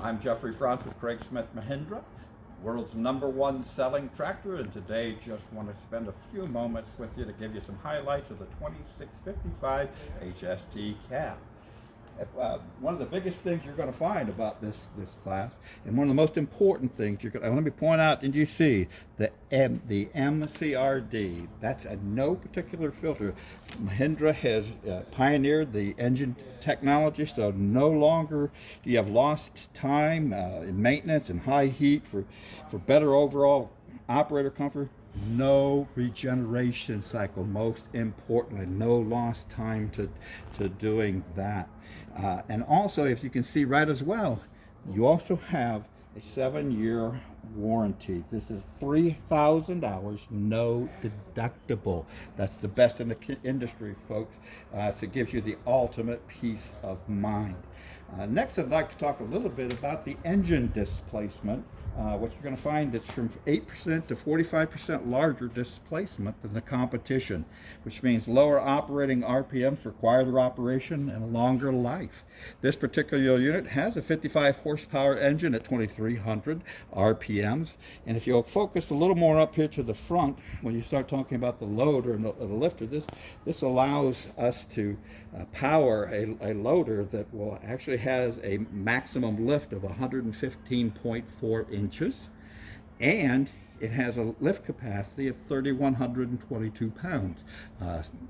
I'm Jeffrey Franz with Craig Smith Mahindra, world's #1 selling tractor, and today just want to spend a few moments with you to give you some highlights of the 2655 HST cab. One of the biggest things you're going to find about this class, and one of the most important things let me point out, and you see the mCRD. That's a no particular filter. Mahindra has pioneered the engine technology, so no longer do you have lost time in maintenance and high heat for better overall operator comfort. No regeneration cycle, most importantly, no lost time to doing that. And also, if you can see right as well, you also have a 7-year warranty. This is 3,000 hours, no deductible. That's the best in the industry, folks. So it gives you the ultimate peace of mind. Next, I'd like to talk a little bit about the engine displacement. What you're going to find, it's from 8% to 45% larger displacement than the competition, which means lower operating RPMs for quieter operation and a longer life. This particular unit has a 55 horsepower engine at 2,300 RPMs, and if you'll focus a little more up here to the front, when you start talking about the loader and the lifter, this allows us to power a loader that will actually has a maximum lift of 115.4 inches, and it has a lift capacity of 3,122 pounds.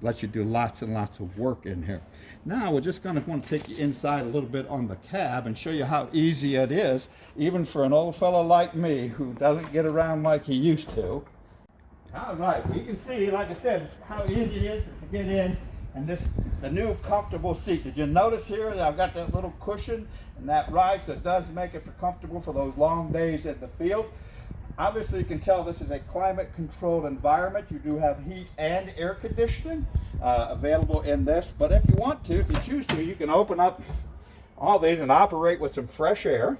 Lets you do lots and lots of work in here. Now we're just going to want to take you inside a little bit on the cab and show you how easy it is, even for an old fellow like me who doesn't get around like he used to. All right, you can see, like I said, how easy it is to get in. And the new comfortable seat. Did you notice here that I've got that little cushion and that ride, so it does make it comfortable for those long days in the field. Obviously, you can tell this is a climate-controlled environment. You do have heat and air conditioning available in this. But if you want to, if you choose to, you can open up all these and operate with some fresh air.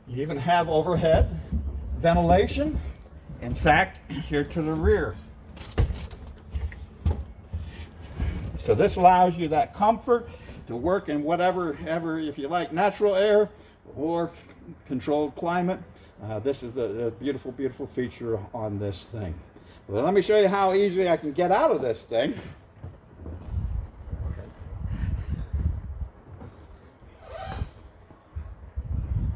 You even have overhead ventilation. In fact, here to the rear. So this allows you that comfort to work in whatever, if you like natural air or controlled climate. This is a beautiful, beautiful feature on this thing. Well, let me show you how easily I can get out of this thing.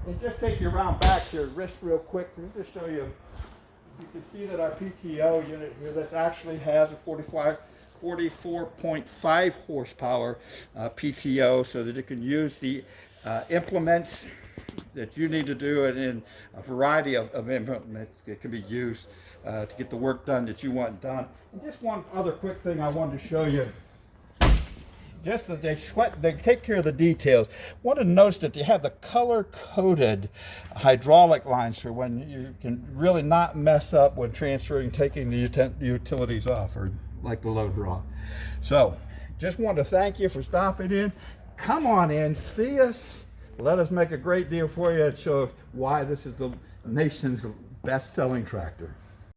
And just take you around back to your wrist real quick. Let's just show you. You can see that our PTO unit here, this actually has a 44.5 horsepower PTO, so that it can use the implements that you need to do, and in a variety of implements that can be used to get the work done that you want done. And just one other quick thing I wanted to show you. Just that they take care of the details. Want to notice that you have the color-coded hydraulic lines for when you can really not mess up when transferring, taking the utilities off, or like the loader off. So, just want to thank you for stopping in. Come on in, see us. Let us make a great deal for you and show why this is the nation's best-selling tractor.